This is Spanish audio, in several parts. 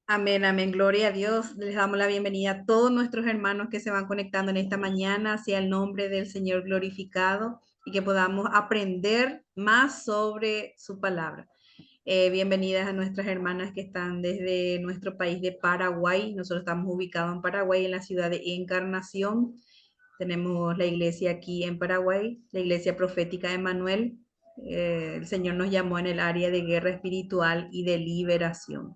Amén, amén, gloria a Dios. Les damos la bienvenida a todos nuestros hermanos que se van conectando en esta mañana, sea el nombre del Señor glorificado y que podamos aprender más sobre su palabra. Bienvenidas a nuestras hermanas que están desde nuestro país de Paraguay. Nosotros estamos ubicados en Paraguay, en la ciudad de Encarnación. Tenemos la iglesia aquí en Paraguay, la iglesia profética de Manuel. El Señor nos llamó en el área de guerra espiritual y de liberación.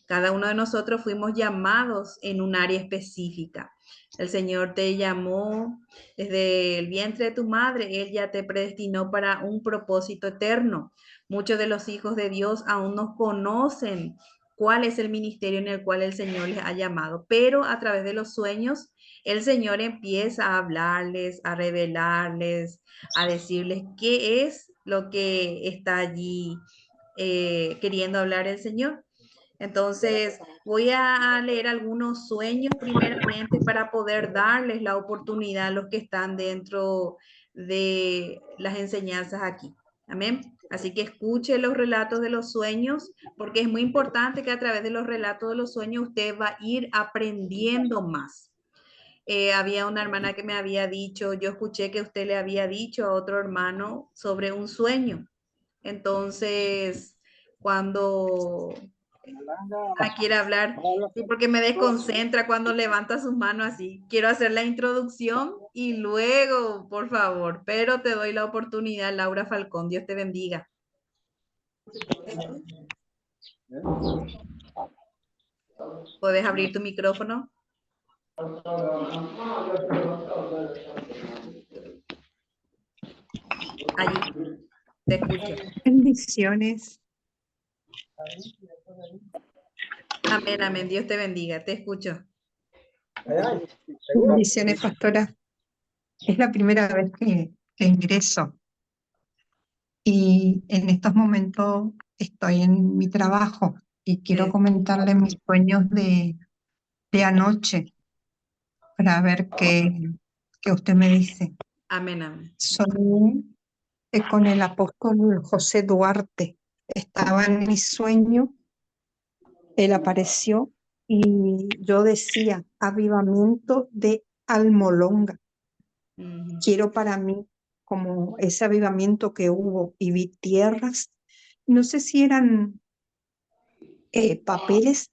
Cada uno de nosotros fuimos llamados en un área específica. El Señor te llamó desde el vientre de tu madre. Él ya te predestinó para un propósito eterno. Muchos de los hijos de Dios aún no conocen cuál es el ministerio en el cual el Señor les ha llamado, pero a través de los sueños, el Señor empieza a hablarles, a revelarles, a decirles qué es lo que está allí queriendo hablar el Señor. Entonces, voy a leer algunos sueños primeramente para poder darles la oportunidad a los que están dentro de las enseñanzas aquí. Amén. Así que escuche los relatos de los sueños, porque es muy importante que a través de los relatos de los sueños usted va a ir aprendiendo más. Había una hermana que me había dicho, yo escuché que usted le había dicho a otro hermano sobre un sueño. Entonces, cuando quiere hablar, sí, porque me desconcentra cuando levanta sus manos así. Quiero hacer la introducción y luego, por favor, pero te doy la oportunidad, Laura Falcón. Dios te bendiga. ¿Puedes abrir tu micrófono? Allí, te escucho. Bendiciones. Amén, amén. Dios te bendiga. Te escucho. Bendiciones, pastora. Es la primera vez que ingreso y en estos momentos estoy en mi trabajo y quiero Sí. comentarle mis sueños de anoche para ver qué usted me dice. Amén, amén. Soñé con el apóstol José Duarte. Estaba en mi sueño, él apareció y yo decía avivamiento de Almolonga. Ujú. Quiero para mí como ese avivamiento que hubo y vi tierras, no sé si eran papeles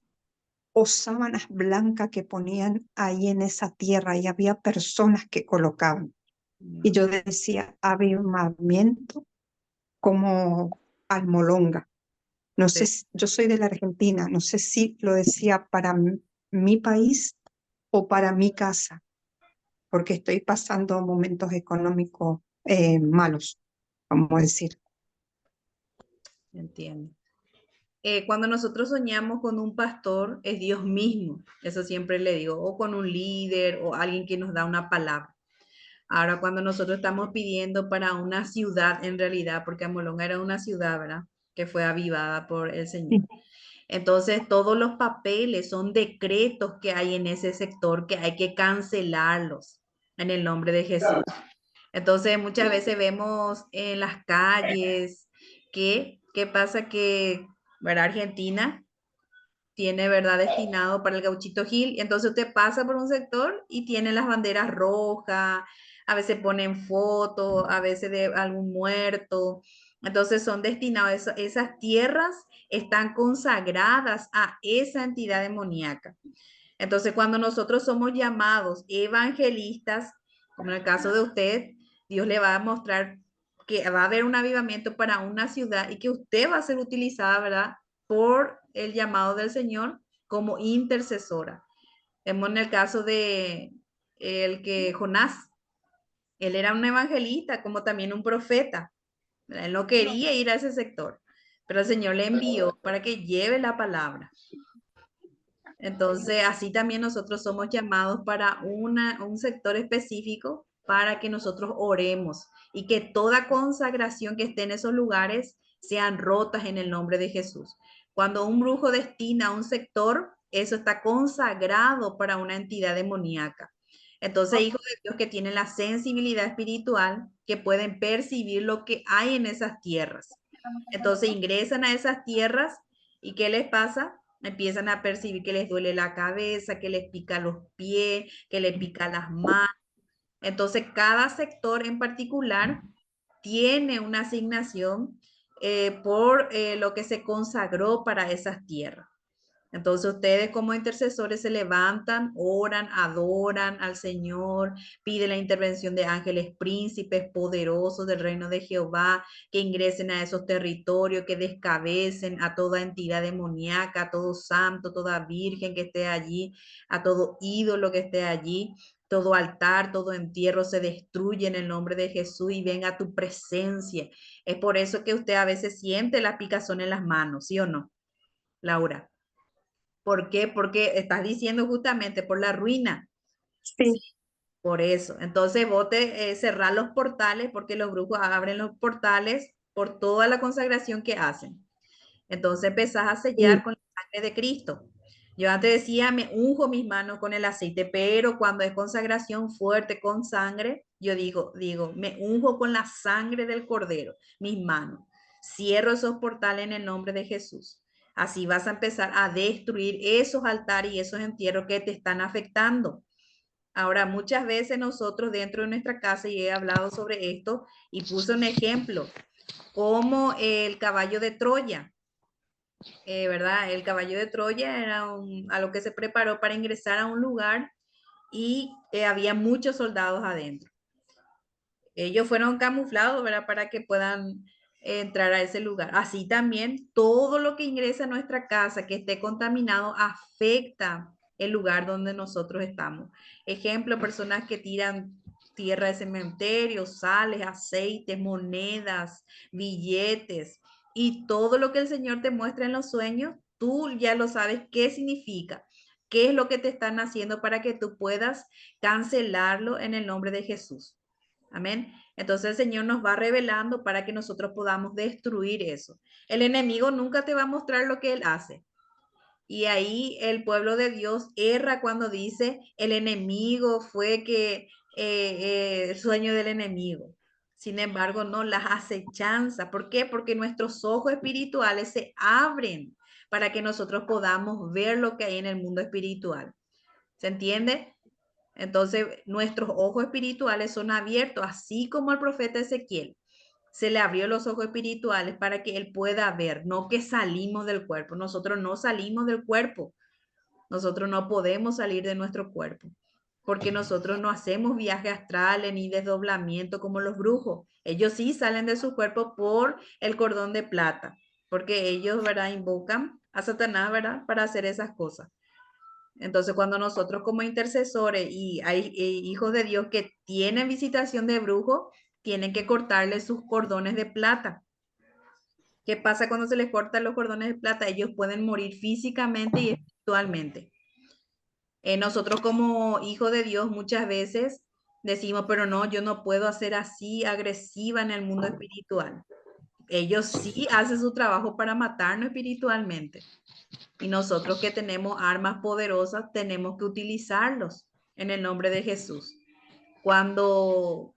o sábanas blancas que ponían ahí en esa tierra y había personas que colocaban. Y yo decía avivamiento como Almolonga. No sé, Sí. yo soy de la Argentina, no sé si lo decía para mi país o para mi casa, porque estoy pasando momentos económicos malos, vamos a decir. Entiendo. Cuando nosotros soñamos con un pastor, es Dios mismo, eso siempre le digo, o con un líder o alguien que nos da una palabra. Ahora, cuando nosotros estamos pidiendo para una ciudad, en realidad, porque Amolonga era una ciudad, ¿verdad? Que fue avivada por el Señor. Sí, Entonces, todos los papeles son decretos que hay en ese sector que hay que cancelarlos en el nombre de Jesús. Entonces, muchas veces vemos en las calles ¿qué pasa? Que, ¿verdad? Argentina tiene, ¿verdad? Destinado para el Gauchito Gil. Entonces usted pasa por un sector y tiene las banderas rojas, a veces ponen fotos, a veces de algún muerto. Entonces son destinados, esas tierras están consagradas a esa entidad demoníaca. Entonces cuando nosotros somos llamados evangelistas, como en el caso de usted, Dios le va a mostrar que va a haber un avivamiento para una ciudad y que usted va a ser utilizada, ¿verdad? Por el llamado del Señor como intercesora. Vemos en el caso de el que Jonás, él era un evangelista, como también un profeta. ¿Verdad? Él no quería ir a ese sector, pero el Señor le envió para que lleve la palabra. Entonces, así también nosotros somos llamados para un sector específico para que nosotros oremos y que toda consagración que esté en esos lugares sean rotas en el nombre de Jesús. Cuando un brujo destina a un sector, eso está consagrado para una entidad demoníaca. Entonces, hijos de Dios que tienen la sensibilidad espiritual, que pueden percibir lo que hay en esas tierras. Entonces ingresan a esas tierras y ¿qué les pasa? empiezan a percibir que les duele la cabeza, que les pica los pies, que les pica las manos. Entonces, cada sector en particular tiene una asignación por lo que se consagró para esas tierras. Entonces ustedes como intercesores se levantan, oran, adoran al Señor, piden la intervención de ángeles príncipes poderosos del reino de Jehová, que ingresen a esos territorios, que descabecen a toda entidad demoníaca, a todo santo, toda virgen que esté allí, a todo ídolo que esté allí. Todo altar, todo entierro se destruye en el nombre de Jesús y venga a tu presencia. Es por eso que usted a veces siente la picazón en las manos, ¿sí o no, Laura? ¿Por qué? Porque estás diciendo justamente por la ruina. Sí, Sí, por eso. Entonces vos te cerrás los portales porque los brujos abren los portales por toda la consagración que hacen. Entonces empezás a sellar sí, con la sangre de Cristo. Yo antes decía, me unjo mis manos con el aceite, pero cuando es consagración fuerte con sangre, yo digo, me unjo con la sangre del Cordero, mis manos. Cierro esos portales en el nombre de Jesús. Así vas a empezar a destruir esos altares y esos entierros que te están afectando. Ahora, muchas veces nosotros dentro de nuestra casa, y he hablado sobre esto, y puse un ejemplo, como el caballo de Troya. ¿Verdad? El caballo de Troya era a lo que se preparó para ingresar a un lugar y había muchos soldados adentro. Ellos fueron camuflados, ¿verdad? Para que puedan entrar a ese lugar. Así también, todo lo que ingresa a nuestra casa que esté contaminado afecta el lugar donde nosotros estamos. Ejemplo, personas que tiran tierra de cementerio, sales, aceites, monedas, billetes y todo lo que el Señor te muestra en los sueños, tú ya lo sabes qué significa, qué es lo que te están haciendo para que tú puedas cancelarlo en el nombre de Jesús. Amén. Entonces el Señor nos va revelando para que nosotros podamos destruir eso. El enemigo nunca te va a mostrar lo que él hace. Y ahí el pueblo de Dios erra cuando dice el enemigo fue que el sueño del enemigo. Sin embargo, no las acechanzas. ¿Por qué? Porque nuestros ojos espirituales se abren para que nosotros podamos ver lo que hay en el mundo espiritual. ¿Se entiende? Entonces, nuestros ojos espirituales son abiertos, así como el profeta Ezequiel. Se le abrió los ojos espirituales para que él pueda ver, no que salimos del cuerpo. Nosotros no salimos del cuerpo. Nosotros no podemos salir de nuestro cuerpo, porque nosotros no hacemos viajes astrales ni desdoblamiento como los brujos. Ellos sí salen de su cuerpo por el cordón de plata, porque ellos, ¿verdad? Invocan a Satanás, ¿verdad? Para hacer esas cosas. Entonces, cuando nosotros como intercesores y hay hijos de Dios que tienen visitación de brujo, tienen que cortarle sus cordones de plata. ¿Qué pasa cuando se les cortan los cordones de plata? Ellos pueden morir físicamente y espiritualmente. Nosotros como hijos de Dios muchas veces decimos, pero no, yo no puedo hacer así agresiva en el mundo espiritual. Ellos sí hacen su trabajo para matarnos espiritualmente. Y nosotros que tenemos armas poderosas, tenemos que utilizarlos en el nombre de Jesús. Cuando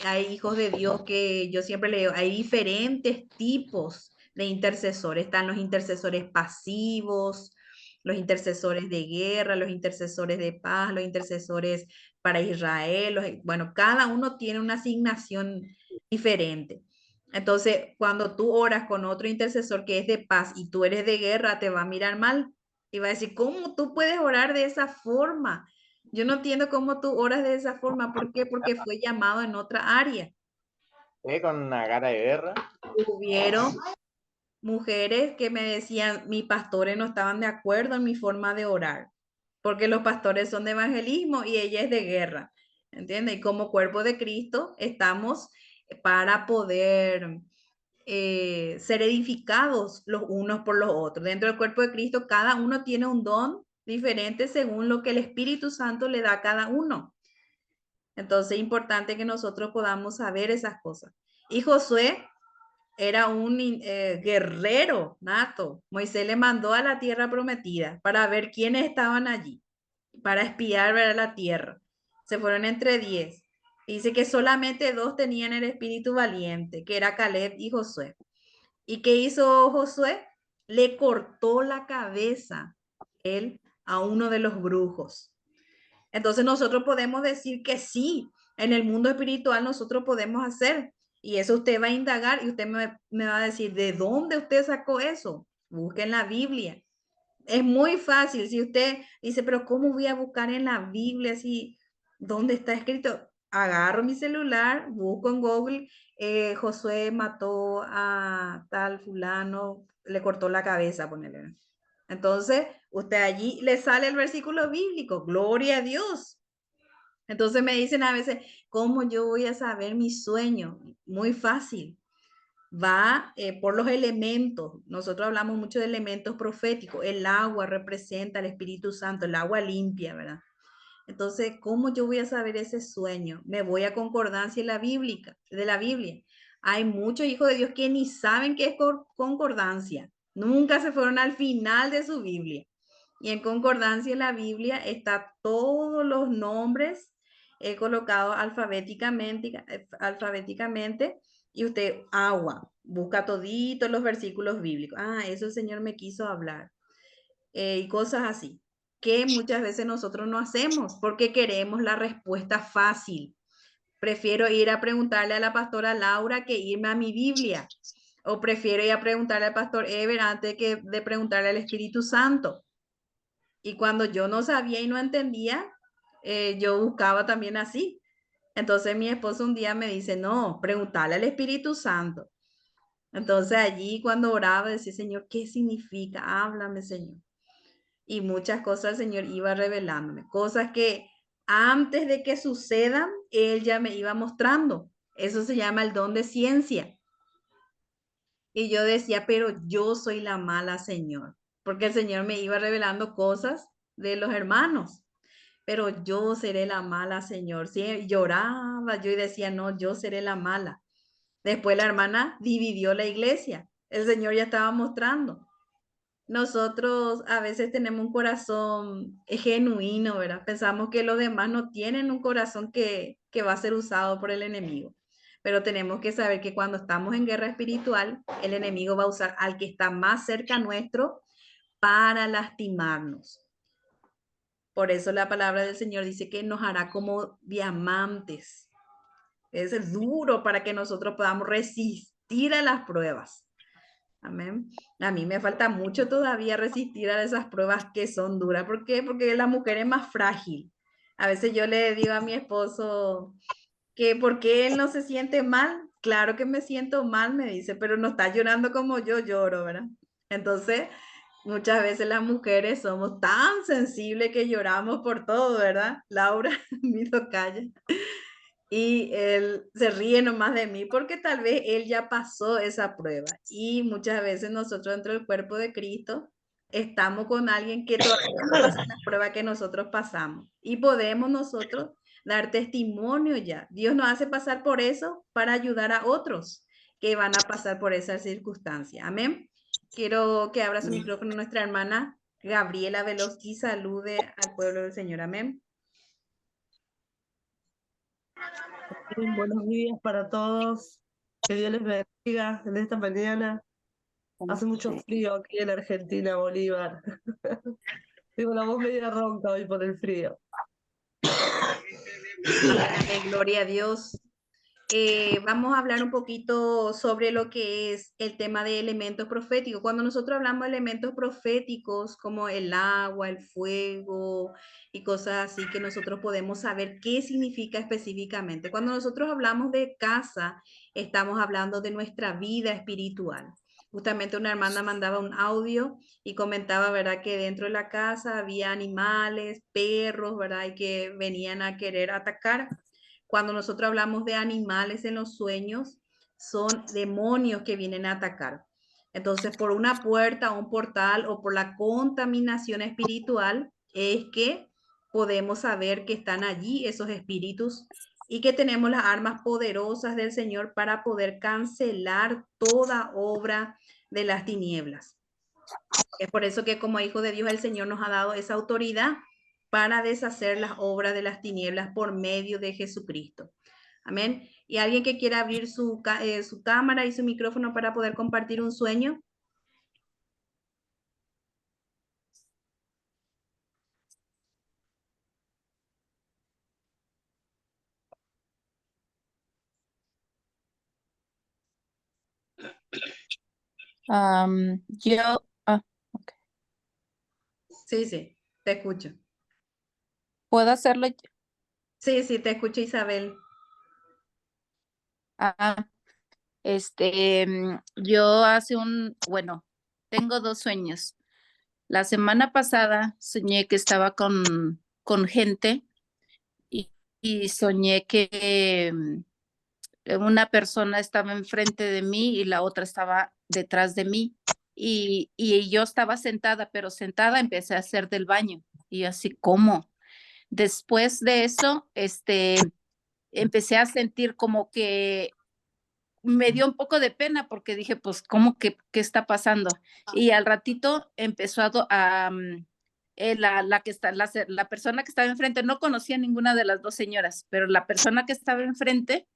hay hijos de Dios que yo siempre le digo, hay diferentes tipos de intercesores. Están los intercesores pasivos, los intercesores de guerra, los intercesores de paz, los intercesores para Israel. Bueno, cada uno tiene una asignación diferente. Entonces, cuando tú oras con otro intercesor que es de paz y tú eres de guerra, te va a mirar mal y va a decir, ¿cómo tú puedes orar de esa forma? Yo no entiendo cómo tú oras de esa forma. ¿Por qué? Porque fue llamado en otra área. Con una cara de guerra. Hubieron mujeres que me decían, mis pastores no estaban de acuerdo en mi forma de orar, porque los pastores son de evangelismo y ella es de guerra. ¿Entiendes? Y como cuerpo de Cristo estamos para poder ser edificados los unos por los otros. Dentro del cuerpo de Cristo, cada uno tiene un don diferente según lo que el Espíritu Santo le da a cada uno. Entonces es importante que nosotros podamos saber esas cosas. Y Josué era un guerrero nato. Moisés le mandó a la tierra prometida para ver quiénes estaban allí, para espiar ver la tierra. Se fueron entre 10. Dice que solamente 2 tenían el espíritu valiente, que era Caleb y Josué. ¿Y qué hizo Josué? le cortó la cabeza él a uno de los brujos. Entonces nosotros podemos decir que sí, en el mundo espiritual nosotros podemos hacer. Y eso usted va a indagar y usted me va a decir, ¿de dónde usted sacó eso? Busque en la Biblia. Es muy fácil. Si usted dice, pero ¿cómo voy a buscar en la Biblia si dónde está escrito? Agarro mi celular, busco en Google, Josué mató a tal fulano, le cortó la cabeza, ponele. Entonces, usted allí le sale el versículo bíblico, gloria a Dios. Entonces me dicen a veces, ¿cómo yo voy a saber mi sueño? Muy fácil. Va por los elementos. Nosotros hablamos mucho de elementos proféticos. El agua representa al Espíritu Santo, el agua limpia, ¿verdad? Entonces, ¿cómo yo voy a saber ese sueño? Me voy a concordancia de la Biblia. Hay muchos hijos de Dios que ni saben qué es concordancia. Nunca se fueron al final de su Biblia. Y en concordancia en la Biblia está todos los nombres colocados alfabéticamente y usted agua, busca toditos los versículos bíblicos. Ah, eso el Señor me quiso hablar. Y cosas así, que muchas veces nosotros no hacemos porque queremos la respuesta fácil. Prefiero ir a preguntarle a la pastora Laura que irme a mi Biblia. O prefiero ir a preguntarle al pastor Ever antes de preguntarle al Espíritu Santo. Y cuando yo no sabía y no entendía, yo buscaba también así. Entonces mi esposo un día me dice, no, preguntarle al Espíritu Santo. Entonces allí cuando oraba decía, Señor, ¿qué significa? Háblame, Señor. Y muchas cosas el Señor iba revelándome, cosas que antes de que sucedan, Él ya me iba mostrando. Eso se llama el don de ciencia. Y yo decía, pero yo soy la mala, Señor, porque el Señor me iba revelando cosas de los hermanos, pero yo seré la mala, Señor. Sí, lloraba yo y decía, no, yo seré la mala. Después la hermana dividió la iglesia. El Señor ya estaba mostrando. Nosotros a veces tenemos un corazón genuino, ¿verdad? Pensamos que los demás no tienen un corazón que va a ser usado por el enemigo. Pero tenemos que saber que cuando estamos en guerra espiritual, el enemigo va a usar al que está más cerca nuestro para lastimarnos. Por eso la palabra del Señor dice que nos hará como diamantes. Es duro para que nosotros podamos resistir a las pruebas. Amén. A mí me falta mucho todavía resistir a esas pruebas que son duras. ¿Por qué? Porque la mujer es más frágil. A veces yo le digo a mi esposo que ¿por qué él no se siente mal? Claro que me siento mal, me dice, pero no está llorando como yo lloro, ¿verdad? Entonces, muchas veces las mujeres somos tan sensibles que lloramos por todo, ¿verdad? Laura, mi tocaya. Y él se ríe nomás de mí porque tal vez él ya pasó esa prueba. Y muchas veces nosotros dentro del cuerpo de Cristo estamos con alguien que todavía no pasó la prueba que nosotros pasamos. Y podemos nosotros dar testimonio ya. Dios nos hace pasar por eso para ayudar a otros que van a pasar por esa circunstancia. Amén. Quiero que abra su micrófono nuestra hermana Gabriela Veloz y salude al pueblo del Señor. Amén. Buenos días para todos. Que Dios les bendiga en esta mañana. Hace mucho frío aquí en Argentina, Bolívar. Tengo la voz media ronca hoy por el frío. Gloria a Dios. Vamos a hablar un poquito sobre lo que es el tema de elementos proféticos. Cuando nosotros hablamos de elementos proféticos como el agua, el fuego y cosas así que nosotros podemos saber qué significa específicamente. Cuando nosotros hablamos de casa, estamos hablando de nuestra vida espiritual. Justamente una hermana mandaba un audio y comentaba, ¿verdad?, que dentro de la casa había animales, perros, ¿verdad?, y que venían a querer atacar. Cuando nosotros hablamos de animales en los sueños, son demonios que vienen a atacar. Entonces, por una puerta, un portal o por la contaminación espiritual es que podemos saber que están allí esos espíritus y que tenemos las armas poderosas del Señor para poder cancelar toda obra de las tinieblas. Es por eso que como hijo de Dios el Señor nos ha dado esa autoridad para deshacer las obras de las tinieblas por medio de Jesucristo. Amén. ¿Y alguien que quiera abrir su cámara y su micrófono para poder compartir un sueño? Yo, ok. Sí, sí, te escucho. ¿Puedo hacerlo? Sí, sí, te escucho, Isabel. Ah, yo bueno, tengo 2 sueños. La semana pasada soñé que estaba con gente y soñé que una persona estaba enfrente de mí y la otra estaba detrás de mí. Y yo estaba sentada, pero sentada empecé a hacer del baño. Y así, ¿cómo? Después de eso, empecé a sentir como que me dio un poco de pena porque dije, pues, ¿cómo que qué está pasando? Y al ratito empezó la persona que estaba enfrente, no conocía a ninguna de las 2 señoras, pero la persona que estaba enfrente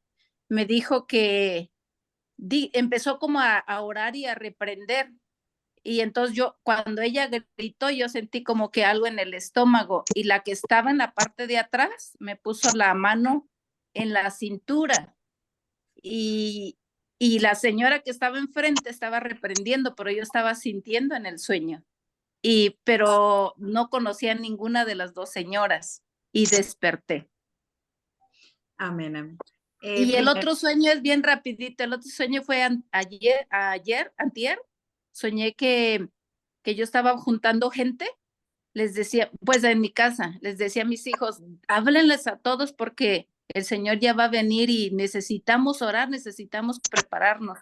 me dijo que empezó como a orar y a reprender. Y entonces cuando ella gritó, yo sentí como que algo en el estómago y la que estaba en la parte de atrás me puso la mano en la cintura y, y la señora que estaba enfrente estaba reprendiendo, pero yo estaba sintiendo en el sueño. Pero no conocía a ninguna de las 2 señoras y desperté. Amén, amén. Y el otro sueño es bien rapidito. El otro sueño fue antier. Soñé que yo estaba juntando gente. Les decía, pues en mi casa, les decía a mis hijos, háblenles a todos porque el Señor ya va a venir y necesitamos orar, necesitamos prepararnos.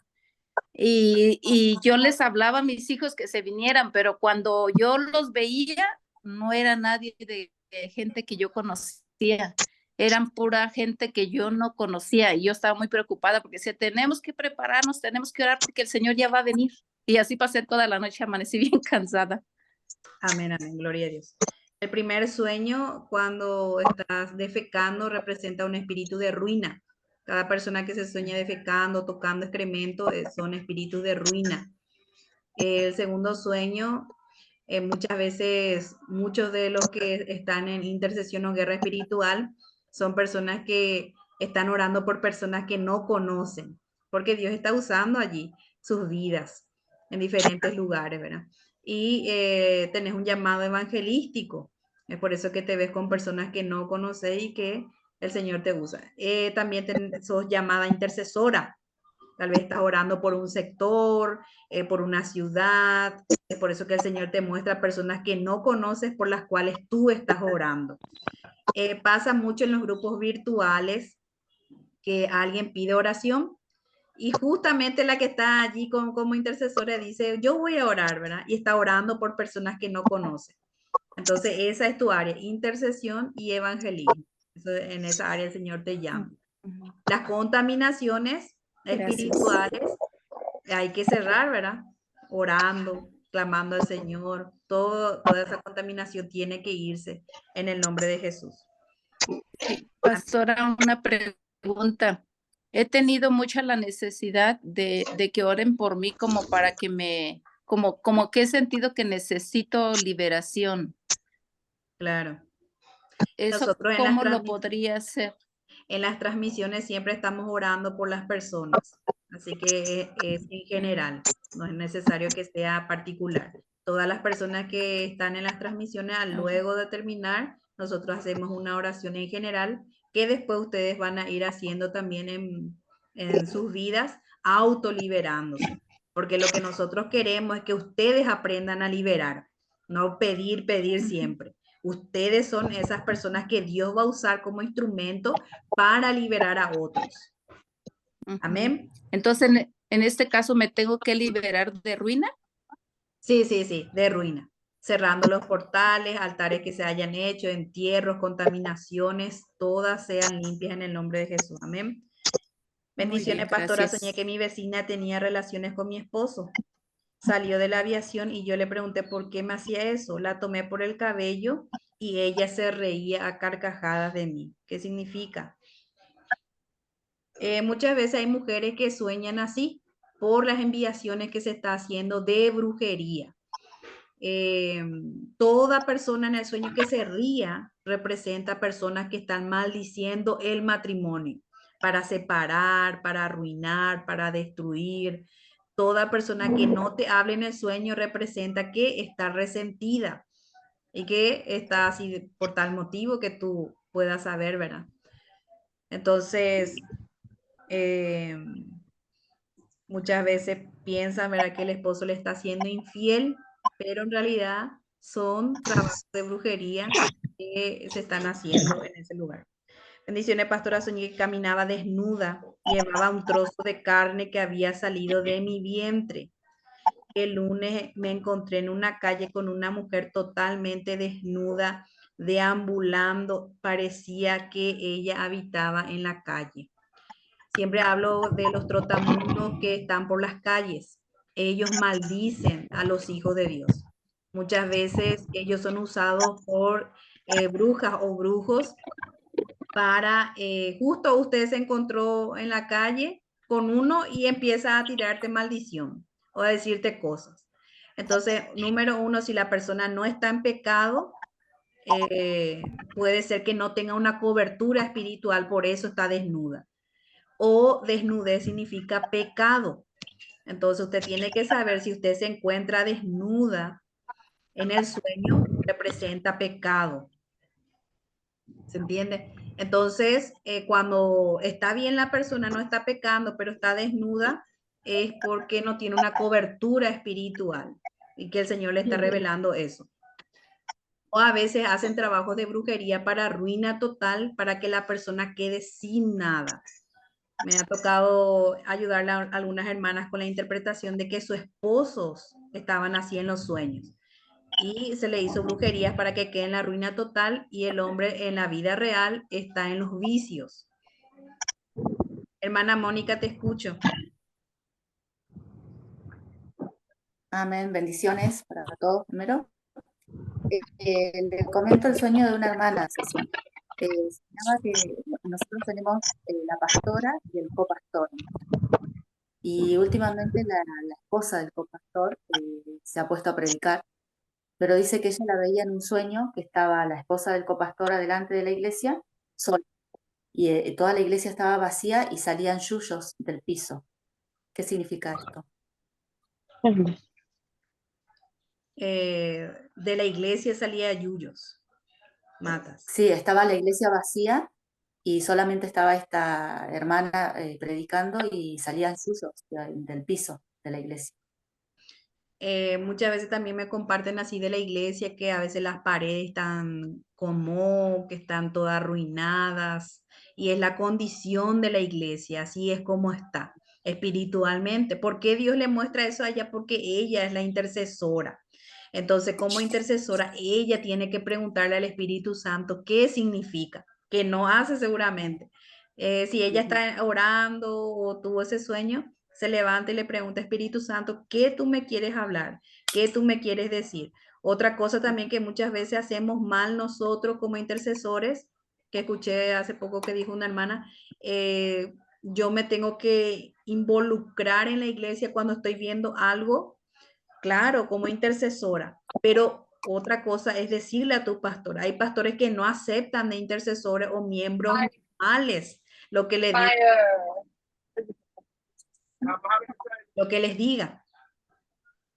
Y yo les hablaba a mis hijos que se vinieran, pero cuando yo los veía, no era nadie de gente que yo conocía, eran pura gente que yo no conocía y yo estaba muy preocupada porque decía, tenemos que prepararnos, tenemos que orar porque el Señor ya va a venir. Y así pasé toda la noche, amanecí bien cansada. Amén, amén, gloria a Dios. El primer sueño, cuando estás defecando, representa un espíritu de ruina. Cada persona que se sueña defecando, tocando excremento, son espíritus de ruina. El segundo sueño, muchas veces, muchos de los que están en intercesión o guerra espiritual son personas que están orando por personas que no conocen, porque Dios está usando allí sus vidas en diferentes lugares, ¿verdad? Y tenés un llamado evangelístico. Es por eso que te ves con personas que no conoces y que el Señor te usa. También sos llamada intercesora. Tal vez estás orando por un sector, por una ciudad. Es por eso que el Señor te muestra personas que no conoces por las cuales tú estás orando. Pasa mucho en los grupos virtuales que alguien pide oración y justamente la que está allí como intercesora dice, yo voy a orar, ¿verdad? Y está orando por personas que no conocen. Entonces, esa es tu área, intercesión y evangelismo. En esa área el Señor te llama. Las contaminaciones espirituales hay que cerrar, ¿verdad? Orando, clamando al Señor. Toda esa contaminación tiene que irse en el nombre de Jesús. Pastora, una pregunta. He tenido mucha la necesidad de que oren por mí como para que como que he sentido que necesito liberación. Claro. ¿Eso Nosotros cómo lo podría hacer? en las transmisiones siempre estamos orando por las personas, así que es en general, no es necesario que sea particular. Todas las personas que están en las transmisiones, luego de terminar, nosotros hacemos una oración en general que después ustedes van a ir haciendo también en sus vidas, autoliberándose, porque lo que nosotros queremos es que ustedes aprendan a liberar, no pedir, pedir siempre. Ustedes son esas personas que Dios va a usar como instrumento para liberar a otros. Amén. Entonces, en este caso, ¿me tengo que liberar de ruina? Sí, sí, sí, de ruina. Cerrando los portales, altares que se hayan hecho, entierros, contaminaciones, todas sean limpias en el nombre de Jesús. Amén. Bendiciones, pastora. Soñé que mi vecina tenía relaciones con mi esposo. Salió de la aviación y yo le pregunté por qué me hacía eso. La tomé por el cabello y ella se reía a carcajadas de mí. ¿Qué significa? Muchas veces hay mujeres que sueñan así por las enviaciones que se está haciendo de brujería. Toda persona en el sueño que se ría representa personas que están maldiciendo el matrimonio para separar, para arruinar, para destruir. Toda persona que no te hable en el sueño representa que está resentida y que está así por tal motivo que tú puedas saber, ¿verdad? Entonces, eh, muchas veces piensan, ¿verdad?, que el esposo le está siendo infiel, pero en realidad son trabajos de brujería que se están haciendo en ese lugar. Bendiciones, pastora. Soñé que caminaba desnuda, llevaba un trozo de carne que había salido de mi vientre. El lunes me encontré en una calle con una mujer totalmente desnuda, deambulando. Parecía que ella habitaba en la calle. Siempre hablo de los trotamundos que están por las calles. Ellos maldicen a los hijos de Dios. Muchas veces ellos son usados por brujas o brujos para, justo usted se encontró en la calle con uno y empieza a tirarte maldición o a decirte cosas. Entonces, número uno, si la persona no está en pecado, puede ser que no tenga una cobertura espiritual, por eso está desnuda. O desnudez significa pecado. Entonces, usted tiene que saber si usted se encuentra desnuda en el sueño, representa pecado. ¿Se entiende? Entonces, cuando está bien la persona, no está pecando, pero está desnuda, es porque no tiene una cobertura espiritual y que el Señor le está revelando eso. O a veces hacen trabajos de brujería para ruina total, para que la persona quede sin nada. Me ha tocado ayudarle a algunas hermanas con la interpretación de que sus esposos estaban así en los sueños. Y se le hizo brujerías para que quede en la ruina total y el hombre en la vida real está en los vicios. Hermana Mónica, te escucho. Amén, bendiciones para todos primero. Le comento el sueño de una hermana, Ceci. Se llama que nosotros tenemos la pastora y el copastor. Y últimamente la esposa del copastor se ha puesto a predicar, pero dice que ella la veía en un sueño que estaba la esposa del copastor adelante de la iglesia, sola, y toda la iglesia estaba vacía y salían yuyos del piso. ¿Qué significa esto? De la iglesia salía yuyos, matas. Sí, estaba la iglesia vacía y solamente estaba esta hermana predicando y salían yuyos del piso de la iglesia. Muchas veces también me comparten así de la iglesia que a veces las paredes están con moho, que están todas arruinadas y es la condición de la iglesia, así es como está espiritualmente. ¿Por qué Dios le muestra eso a ella? Porque ella es la intercesora. Entonces, como intercesora, ella tiene que preguntarle al Espíritu Santo qué significa, que no hace seguramente. Si ella está orando o tuvo ese sueño, se levanta y le pregunta, Espíritu Santo, ¿qué tú me quieres hablar? ¿Qué tú me quieres decir? Otra cosa también que muchas veces hacemos mal nosotros como intercesores, que escuché hace poco que dijo una hermana, yo me tengo que involucrar en la iglesia cuando estoy viendo algo, claro, como intercesora, pero otra cosa es decirle a tu pastor. Hay pastores que no aceptan de intercesores o miembros normales lo que le digan, lo que les diga.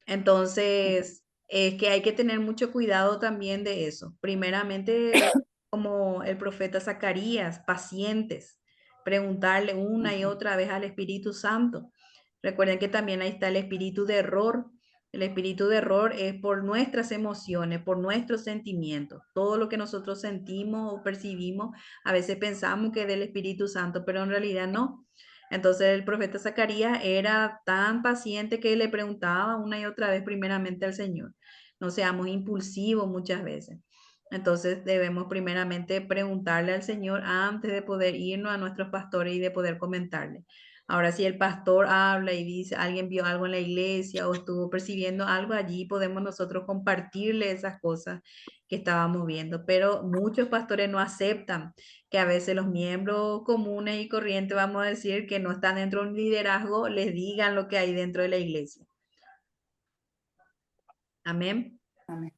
Entonces, es que hay que tener mucho cuidado también de eso. Primeramente, como el profeta Zacarías, pacientes, preguntarle una y otra vez al Espíritu Santo. Recuerden que también ahí está el espíritu de error. El espíritu de error es por nuestras emociones, por nuestros sentimientos. Todo lo que nosotros sentimos o percibimos, a veces pensamos que es del Espíritu Santo, pero en realidad no. Entonces el profeta Zacarías era tan paciente que le preguntaba una y otra vez primeramente al Señor. No seamos impulsivos muchas veces. Entonces debemos primeramente preguntarle al Señor antes de poder irnos a nuestros pastores y de poder comentarle. Ahora, si el pastor habla y dice, alguien vio algo en la iglesia o estuvo percibiendo algo allí, podemos nosotros compartirle esas cosas que estábamos viendo. Pero muchos pastores no aceptan que a veces los miembros comunes y corrientes, vamos a decir, que no están dentro de un liderazgo, les digan lo que hay dentro de la iglesia. Amén. Amén.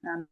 Amén.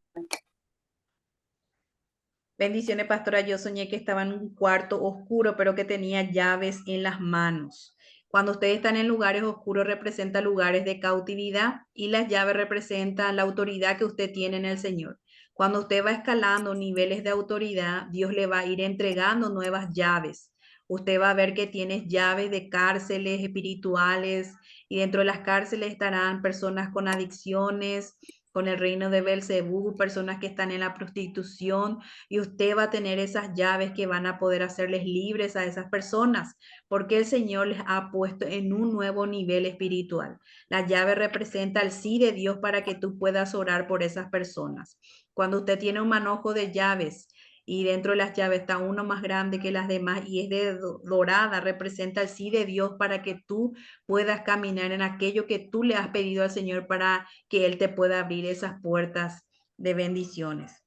Bendiciones, pastora. Yo soñé que estaba en un cuarto oscuro, pero que tenía llaves en las manos. Cuando ustedes están en lugares oscuros representa lugares de cautividad y las llaves representan la autoridad que usted tiene en el Señor. Cuando usted va escalando niveles de autoridad, Dios le va a ir entregando nuevas llaves. Usted va a ver que tienes llaves de cárceles espirituales y dentro de las cárceles estarán personas con adicciones, con el reino de Belcebú, personas que están en la prostitución, y usted va a tener esas llaves que van a poder hacerles libres a esas personas, porque el Señor les ha puesto en un nuevo nivel espiritual. La llave representa el sí de Dios para que tú puedas orar por esas personas. Cuando usted tiene un manojo de llaves y dentro de las llaves está uno más grande que las demás y es de dorada, representa el sí de Dios para que tú puedas caminar en aquello que tú le has pedido al Señor para que Él te pueda abrir esas puertas de bendiciones.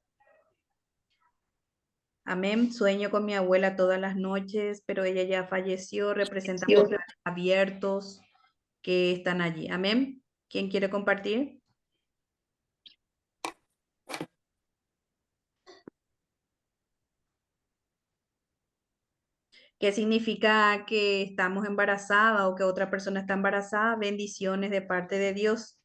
Amén. Sueño con mi abuela todas las noches, pero ella ya falleció. Representa portales abiertos que están allí. Amén. ¿Quién quiere compartir? ¿Qué significa que estamos embarazadas o que otra persona está embarazada? Bendiciones de parte de Dios.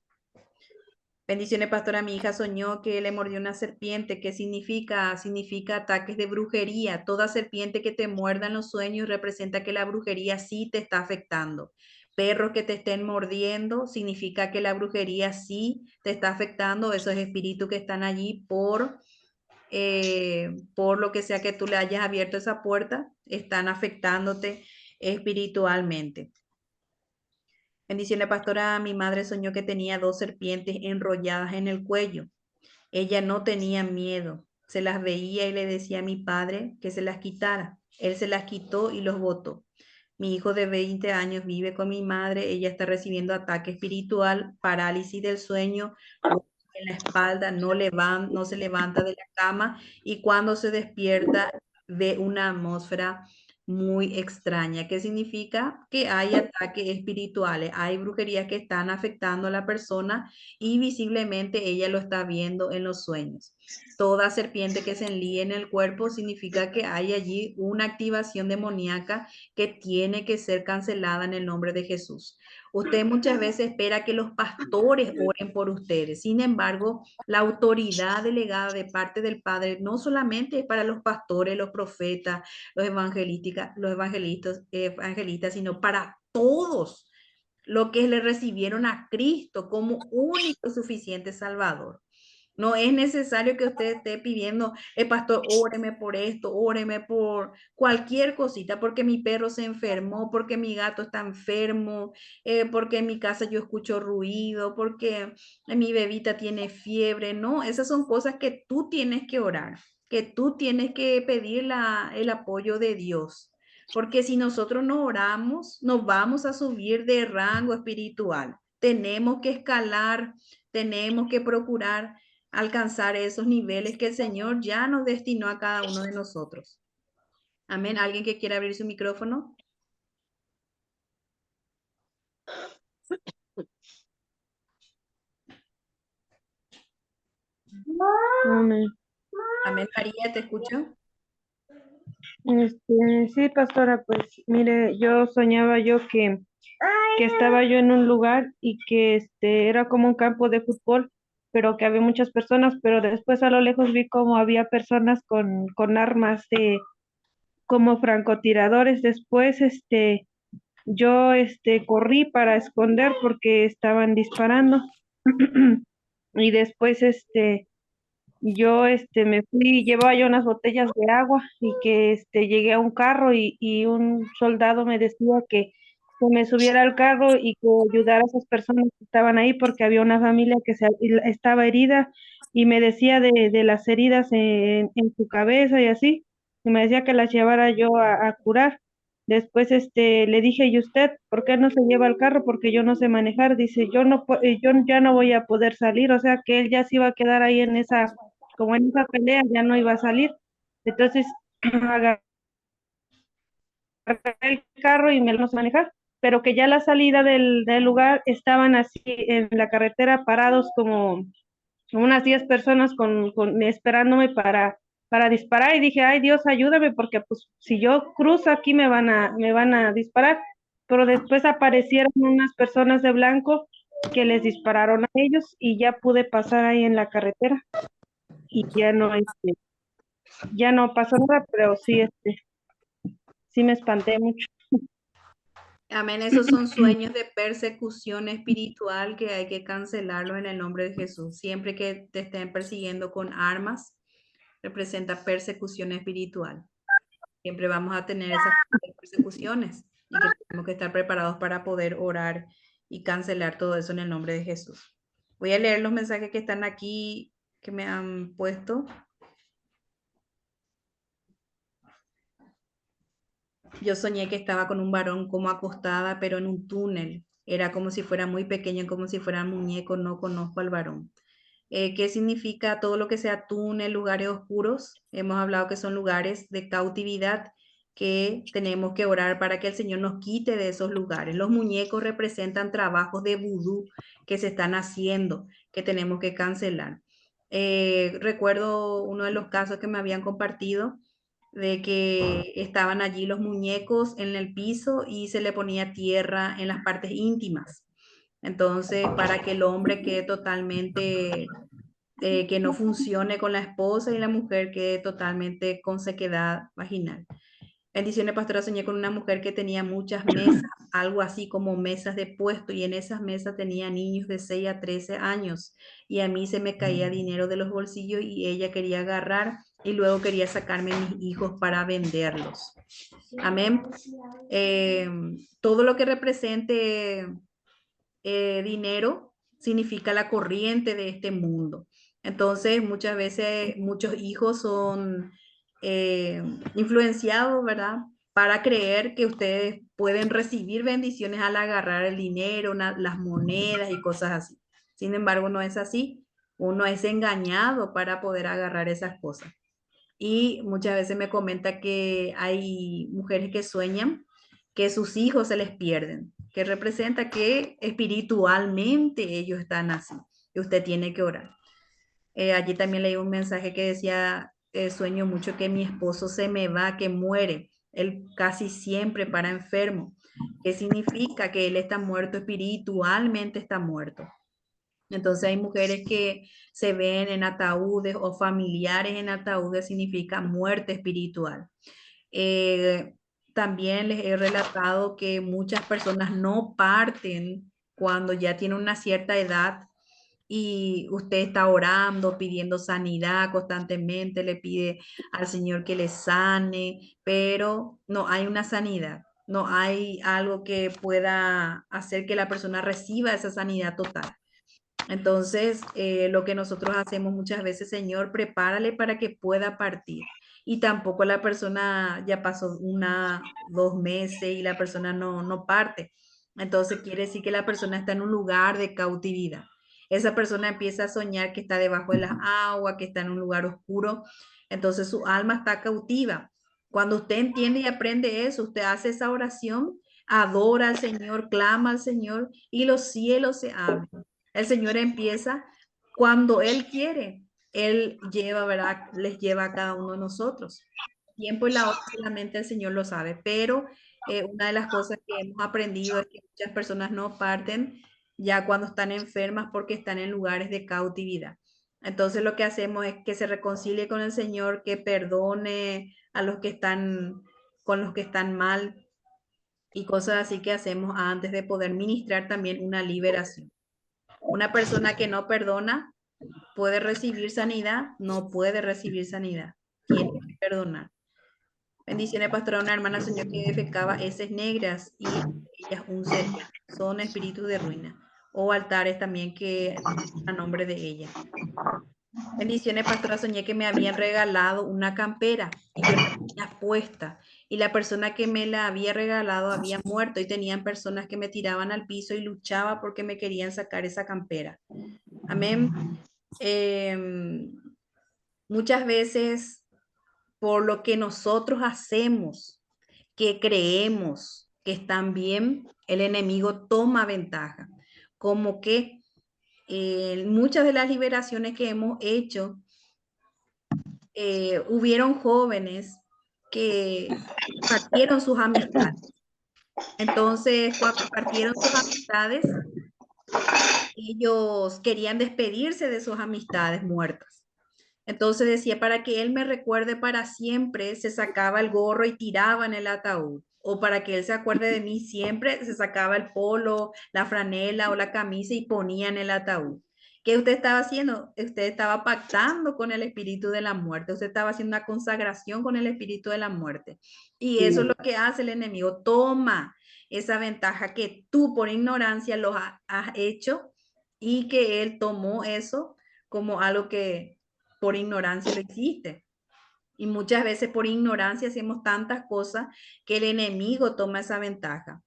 Bendiciones, pastora. Mi hija soñó que le mordió una serpiente. ¿Qué significa? Significa ataques de brujería. Toda serpiente que te muerda en los sueños representa que la brujería sí te está afectando. Perros que te estén mordiendo significa que la brujería sí te está afectando. Esos espíritus que están allí por lo que sea que tú le hayas abierto esa puerta, están afectándote espiritualmente. Bendiciones, pastora. Mi madre soñó que tenía 2 serpientes enrolladas en el cuello. Ella no tenía miedo. Se las veía y le decía a mi padre que se las quitara. Él se las quitó y los botó. Mi hijo de 20 años vive con mi madre. Ella está recibiendo ataque espiritual, parálisis del sueño, en la espalda, no se levanta de la cama y cuando se despierta ve una atmósfera muy extraña. ¿Qué significa? Que hay ataques espirituales, hay brujerías que están afectando a la persona y visiblemente ella lo está viendo en los sueños. Toda serpiente que se enlíe en el cuerpo significa que hay allí una activación demoníaca que tiene que ser cancelada en el nombre de Jesús. Usted muchas veces espera que los pastores oren por ustedes. Sin embargo, la autoridad delegada de parte del Padre no solamente es para los pastores, los profetas, los evangelistas, sino para todos los que le recibieron a Cristo como único y suficiente Salvador. No es necesario que usted esté pidiendo, pastor, óreme por esto, óreme por cualquier cosita, porque mi perro se enfermó, porque mi gato está enfermo, porque en mi casa yo escucho ruido, porque mi bebita tiene fiebre. No, esas son cosas que tú tienes que orar, que tú tienes que pedir el apoyo de Dios. Porque si nosotros no oramos, nos vamos a subir de rango espiritual. Tenemos que escalar, tenemos que procurar alcanzar esos niveles que el Señor ya nos destinó a cada uno de nosotros. Amén. ¿Alguien que quiera abrir su micrófono? Amén. Amén, María, te escucho. Sí, pastora, pues mire, yo soñaba que estaba yo en un lugar y que era como un campo de fútbol, pero que había muchas personas, pero después a lo lejos vi como había personas con armas como francotiradores. Después yo corrí para esconder porque estaban disparando. Y después yo me fui, llevaba yo unas botellas de agua y que llegué a un carro y un soldado me decía que me subiera al carro y que ayudara a esas personas que estaban ahí porque había una familia que estaba herida y me decía de las heridas en su cabeza y así, y me decía que las llevara yo a curar. Después le dije, ¿y usted por qué no se lleva el carro? Porque yo no sé manejar. Dice, yo ya no voy a poder salir, o sea que él ya se iba a quedar ahí como en esa pelea, ya no iba a salir. Entonces agarré el carro y me lo manejar, pero que ya la salida del lugar estaban así en la carretera parados como unas 10 personas esperándome para disparar, y dije, ay Dios, ayúdame, porque pues si yo cruzo aquí me van a disparar. pero después aparecieron unas personas de blanco que les dispararon a ellos y ya pude pasar ahí en la carretera y ya no pasó nada, pero sí, sí me espanté mucho. Amén. Esos son sueños de persecución espiritual que hay que cancelarlos en el nombre de Jesús. Siempre que te estén persiguiendo con armas, representa persecución espiritual. Siempre vamos a tener esas persecuciones y que tenemos que estar preparados para poder orar y cancelar todo eso en el nombre de Jesús. Voy a leer los mensajes que están aquí, que me han puesto. Yo soñé que estaba con un varón como acostada, pero en un túnel. Era como si fuera muy pequeño, como si fuera un muñeco. No conozco al varón. ¿Qué significa todo lo que sea túnel, lugares oscuros? Hemos hablado que son lugares de cautividad que tenemos que orar para que el Señor nos quite de esos lugares. Los muñecos representan trabajos de vudú que se están haciendo, que tenemos que cancelar. Recuerdo uno de los casos que me habían compartido de que estaban allí los muñecos en el piso y se le ponía tierra en las partes íntimas. Entonces, para que el hombre quede totalmente, que no funcione con la esposa y la mujer quede totalmente con sequedad vaginal. Bendiciones, pastora, soñé con una mujer que tenía muchas mesas, algo así como mesas de puesto, y en esas mesas tenía niños de 6 a 13 años, y a mí se me caía dinero de los bolsillos y ella quería agarrar y luego quería sacarme mis hijos para venderlos. Amén. Todo lo que represente dinero significa la corriente de este mundo. Entonces, muchas veces muchos hijos son influenciados, ¿verdad? Para creer que ustedes pueden recibir bendiciones al agarrar el dinero, las monedas y cosas así. Sin embargo, no es así. Uno es engañado para poder agarrar esas cosas. Y muchas veces me comenta que hay mujeres que sueñan que sus hijos se les pierden, que representa que espiritualmente ellos están así, que usted tiene que orar. Allí también leí un mensaje que decía, sueño mucho que mi esposo se me va, que muere. Él casi siempre para enfermo. ¿Qué significa? Que él está muerto espiritualmente, está muerto. Entonces hay mujeres que se ven en ataúdes o familiares en ataúdes, significa muerte espiritual. Eh, También les he relatado que muchas personas no parten cuando ya tienen una cierta edad y usted está orando, pidiendo sanidad constantemente, le pide al Señor que le sane, pero no hay una sanidad, no hay algo que pueda hacer que la persona reciba esa sanidad total. Entonces, lo que nosotros hacemos muchas veces, Señor, prepárale para que pueda partir. Y tampoco la persona ya pasó 2 meses y la persona no parte. Entonces, quiere decir que la persona está en un lugar de cautividad. Esa persona empieza a soñar que está debajo de las aguas, que está en un lugar oscuro. Entonces, su alma está cautiva. Cuando usted entiende y aprende eso, usted hace esa oración, adora al Señor, clama al Señor y los cielos se abren. El Señor empieza cuando Él quiere. Él lleva, ¿verdad? Les lleva a cada uno de nosotros. El tiempo y la hora solamente el Señor lo sabe, pero una de las cosas que hemos aprendido es que muchas personas no parten ya cuando están enfermas porque están en lugares de cautividad. Entonces lo que hacemos es que se reconcilie con el Señor, que perdone a los que están con los que están mal y cosas así que hacemos antes de poder ministrar también una liberación. Una persona que no perdona puede recibir sanidad, no puede recibir sanidad. Tiene que perdonar. Bendiciones, pastora. Una hermana soñó que defecaba heces negras y ellas un cerebro. Son espíritus de ruina. O altares también que a nombre de ella. Bendiciones, pastora. Soñé que me habían regalado una campera y yo la tenía puesta. Y la persona que me la había regalado había muerto y tenían personas que me tiraban al piso y luchaba porque me querían sacar esa campera. Amén. Muchas veces por lo que nosotros hacemos, que creemos que están bien, el enemigo toma ventaja. Como que muchas de las liberaciones que hemos hecho, hubieron jóvenes que partieron sus amistades. Entonces, cuando partieron sus amistades, ellos querían despedirse de sus amistades muertas. Entonces decía, para que él me recuerde para siempre, se sacaba el gorro y tiraba en el ataúd. O para que él se acuerde de mí siempre, se sacaba el polo, la franela o la camisa y ponía en el ataúd. ¿Qué usted estaba haciendo? Usted estaba pactando con el espíritu de la muerte. Usted estaba haciendo una consagración con el espíritu de la muerte. Y eso es lo que hace el enemigo. Toma esa ventaja que tú por ignorancia lo has hecho y que él tomó eso como algo que por ignorancia lo existe. Y muchas veces por ignorancia hacemos tantas cosas que el enemigo toma esa ventaja.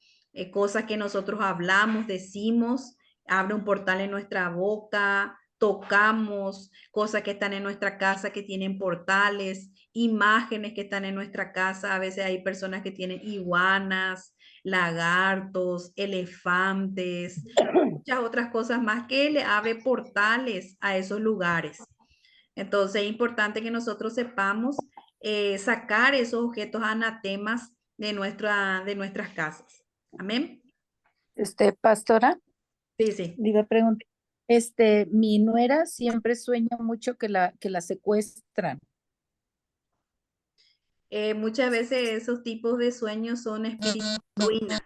Cosas que nosotros hablamos, decimos, abre un portal en nuestra boca, tocamos cosas que están en nuestra casa que tienen portales, imágenes que están en nuestra casa. A veces hay personas que tienen iguanas, lagartos, elefantes, muchas otras cosas más que le abre portales a esos lugares. Entonces es importante que nosotros sepamos sacar esos objetos anatemas de nuestras casas. Amén. Pastora, Sí, sí. le iba a preguntar, mi nuera siempre sueña mucho que la secuestran. Muchas veces esos tipos de sueños son espíritus ruinas.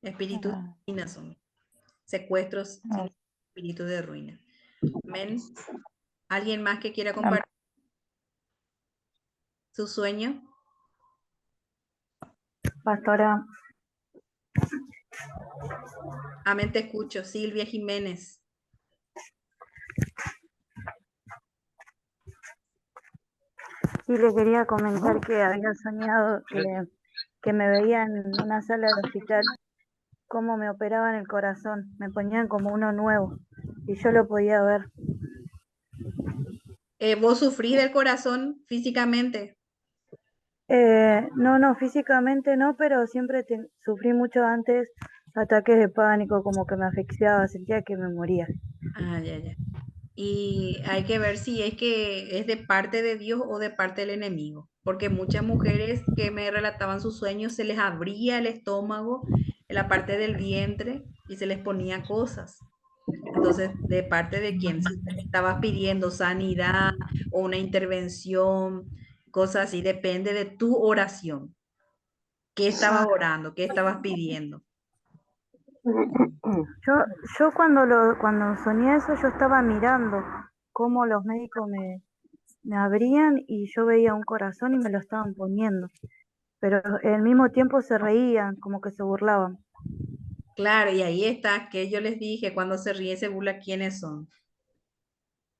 Espíritus de ruina son secuestros, espíritus de ruina. Amén. ¿Alguien más que quiera compartir su sueño? Pastora, Amén, te escucho. Silvia Jiménez. sí le quería comentar que había soñado que me veía en una sala del hospital, cómo me operaban el corazón, me ponían como uno nuevo y yo lo podía ver. ¿Vos sufrís del corazón físicamente? No, físicamente no, pero siempre sufrí mucho antes ataques de pánico, como que me asfixiaba, sentía que me moría. Ah, ya, ya. Y hay que ver si es que es de parte de Dios o de parte del enemigo, porque muchas mujeres que me relataban sus sueños se les abría el estómago en la parte del vientre y se les ponía cosas. Entonces, ¿de parte de quién? Si estabas pidiendo sanidad o una intervención, cosas así, depende de tu oración. ¿Qué estabas orando? ¿Qué estabas pidiendo? Yo cuando soñé eso, yo estaba mirando cómo los médicos me abrían y yo veía un corazón y me lo estaban poniendo, pero al mismo tiempo se reían, como que se burlaban. Claro, y ahí está, que yo les dije, cuando se ríe se burla, ¿quiénes son?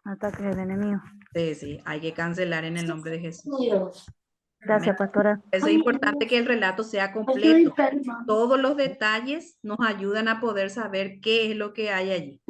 Ataques del enemigo. Sí, sí, hay que cancelar en el nombre de Jesús. Amén. Gracias, pastora. Eso es importante que el relato sea completo. Todos los detalles nos ayudan a poder saber qué es lo que hay allí.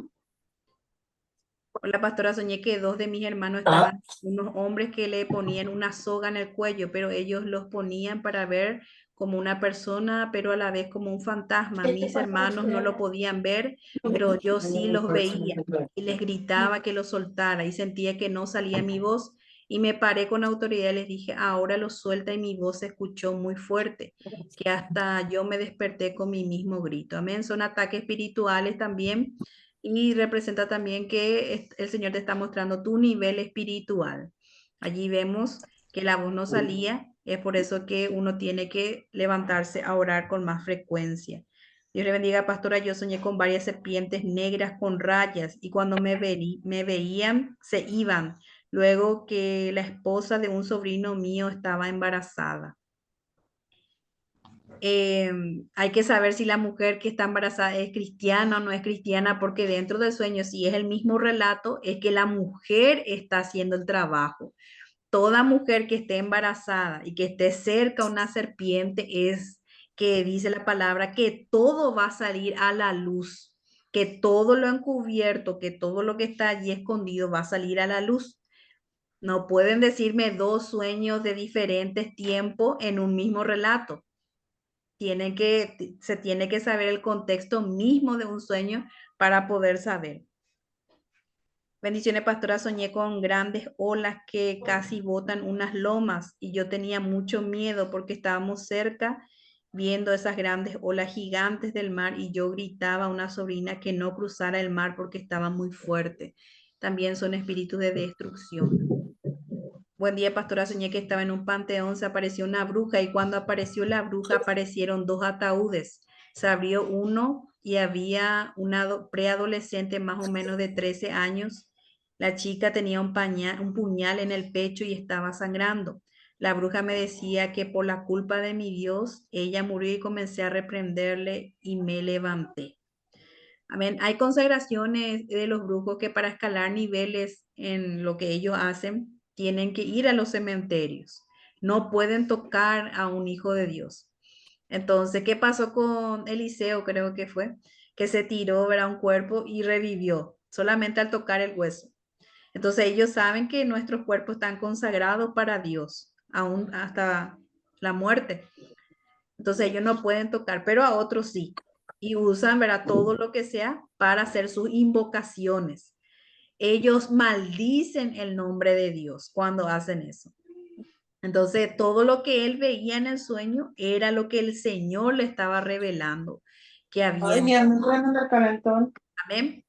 Hola, pastora, soñé que dos de mis hermanos estaban unos hombres que le ponían una soga en el cuello, pero ellos los ponían para ver como una persona, pero a la vez como un fantasma. Mis hermanos no lo podían ver, pero yo sí los veía y les gritaba que lo soltara y sentía que no salía mi voz y me paré con autoridad y les dije, ahora lo suelta y mi voz se escuchó muy fuerte, que hasta yo me desperté con mi mismo grito. Amén. Son ataques espirituales también y representa también que el Señor te está mostrando tu nivel espiritual. Allí vemos que la voz no salía, es por eso que uno tiene que levantarse a orar con más frecuencia. Dios le bendiga, pastora. Yo soñé con varias serpientes negras con rayas y cuando me veían se iban. Luego que la esposa de un sobrino mío estaba embarazada. Hay que saber si la mujer que está embarazada es cristiana o no es cristiana, porque dentro del sueño, si es el mismo relato, es que la mujer está haciendo el trabajo. Toda mujer que esté embarazada y que esté cerca a una serpiente es que dice la palabra que todo va a salir a la luz, que todo lo encubierto, que todo lo que está allí escondido va a salir a la luz. No pueden decirme dos sueños de diferentes tiempos en un mismo relato. Se tiene que saber el contexto mismo de un sueño para poder saber. Bendiciones, pastora. Soñé con grandes olas que casi botan unas lomas y yo tenía mucho miedo porque estábamos cerca viendo esas grandes olas gigantes del mar, y yo gritaba a una sobrina que no cruzara el mar porque estaba muy fuerte. También son espíritus de destrucción. Buen día, pastora. Soñé que estaba en un panteón, se apareció una bruja, y cuando apareció la bruja aparecieron dos ataúdes. Se abrió uno y había una preadolescente más o menos de 13 años. La chica tenía un puñal en el pecho y estaba sangrando. La bruja me decía que por la culpa de mi Dios, ella murió, y comencé a reprenderle y me levanté. Amén. Hay consagraciones de los brujos que para escalar niveles en lo que ellos hacen, tienen que ir a los cementerios. No pueden tocar a un hijo de Dios. Entonces, ¿qué pasó con Eliseo? Creo que fue, que se tiró, ¿verdad?, un cuerpo y revivió solamente al tocar el hueso. Entonces, ellos saben que nuestros cuerpos están consagrados para Dios, aún hasta la muerte. Entonces, ellos no pueden tocar, pero a otros sí. Y usan, ¿verdad?, todo lo que sea para hacer sus invocaciones. Ellos maldicen el nombre de Dios cuando hacen eso. Entonces, todo lo que él veía en el sueño era lo que el Señor le estaba revelando que había. Ay, mi amigo en el calentón. Amén.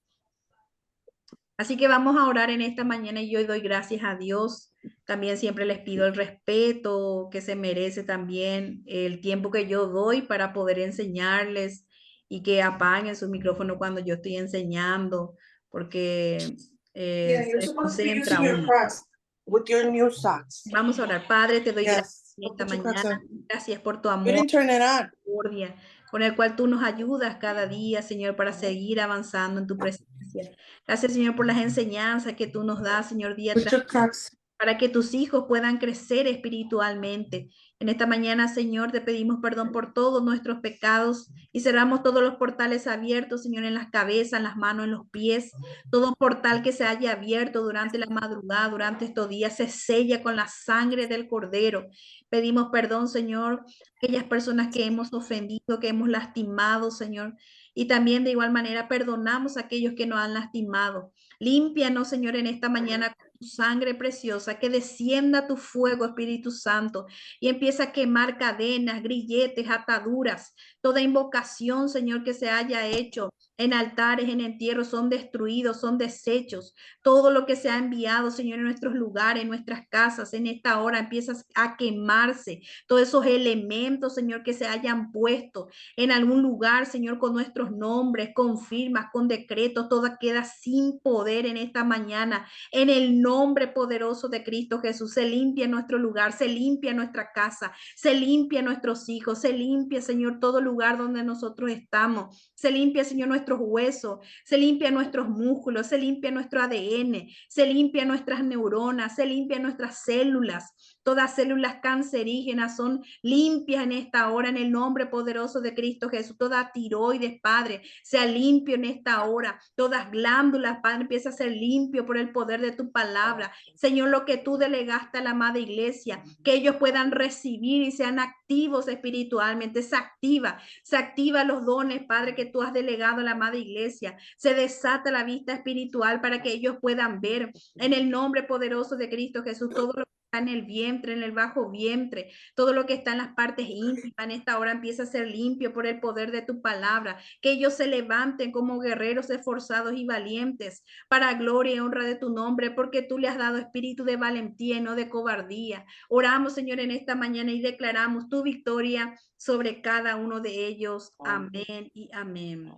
Así que vamos a orar en esta mañana, y yo doy gracias a Dios. También siempre les pido el respeto que se merece también el tiempo que yo doy para poder enseñarles, y que apaguen su micrófono cuando yo estoy enseñando, porque Yeah, se you're supposed to be desconcentra using your uno. Crocs with your new socks. Vamos a orar. Padre, te doy gracias Yes. en Go esta put your Crocs mañana. on. Gracias por tu You amor, didn't turn it on. misericordia, con el cual tú nos ayudas cada día, Señor, para seguir avanzando en tu presencia. Gracias, Señor, por las enseñanzas que tú nos das, Señor, día Put tras your día, Crocs. para que tus hijos puedan crecer espiritualmente. En esta mañana, Señor, te pedimos perdón por todos nuestros pecados, y cerramos todos los portales abiertos, Señor, en las cabezas, en las manos, en los pies. Todo portal que se haya abierto durante la madrugada, durante estos días, se sella con la sangre del Cordero. Pedimos perdón, Señor, aquellas personas que hemos ofendido, que hemos lastimado, Señor. Y también de igual manera perdonamos a aquellos que nos han lastimado. Límpianos, Señor, en esta mañana con tu sangre preciosa, que descienda tu fuego, Espíritu Santo, y empieza a quemar cadenas, grilletes, ataduras. Toda invocación, Señor, que se haya hecho en altares, en entierros, son destruidos, son desechos. Todo lo que se ha enviado, Señor, en nuestros lugares, en nuestras casas, en esta hora empieza a quemarse. Todos esos elementos, Señor, que se hayan puesto en algún lugar, Señor, con nuestros nombres, con firmas, con decretos, toda queda sin poder en esta mañana. En el nombre poderoso de Cristo Jesús, se limpia nuestro lugar, se limpia nuestra casa, se limpia nuestros hijos, se limpia, Señor, todo lugar donde nosotros estamos, se limpia, Señor, nuestros huesos, se limpia nuestros músculos, se limpia nuestro ADN, se limpia nuestras neuronas, se limpia nuestras células. Todas células cancerígenas son limpias en esta hora, en el nombre poderoso de Cristo Jesús. Toda tiroides, Padre, sea limpio en esta hora. Todas glándulas, Padre, empieza a ser limpio por el poder de tu palabra. Señor, lo que tú delegaste a la amada iglesia, que ellos puedan recibir y sean activos espiritualmente. Se activa los dones, Padre, que tú has delegado a la amada iglesia. Se desata la vista espiritual para que ellos puedan ver en el nombre poderoso de Cristo Jesús todo lo está en el vientre, en el bajo vientre, todo lo que está en las partes íntimas en esta hora empieza a ser limpio por el poder de tu palabra, que ellos se levanten como guerreros esforzados y valientes para gloria y honra de tu nombre, porque tú le has dado espíritu de valentía y no de cobardía. Oramos, Señor, en esta mañana y declaramos tu victoria sobre cada uno de ellos. Amén y amén.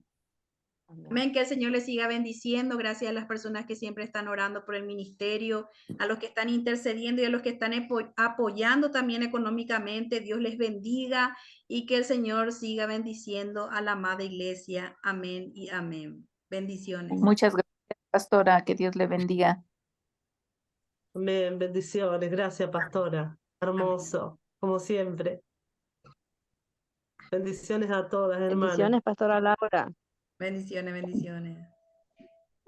Amén, que el Señor les siga bendiciendo. Gracias a las personas que siempre están orando por el ministerio, a los que están intercediendo y a los que están apoyando también económicamente. Dios les bendiga y que el Señor siga bendiciendo a la amada iglesia. Amén y amén. Bendiciones. Muchas gracias, pastora. Que Dios le bendiga. Amén, bendiciones. Gracias, pastora. Hermoso, como siempre. Bendiciones a todas, hermanas. Bendiciones, pastora Laura. Bendiciones, bendiciones.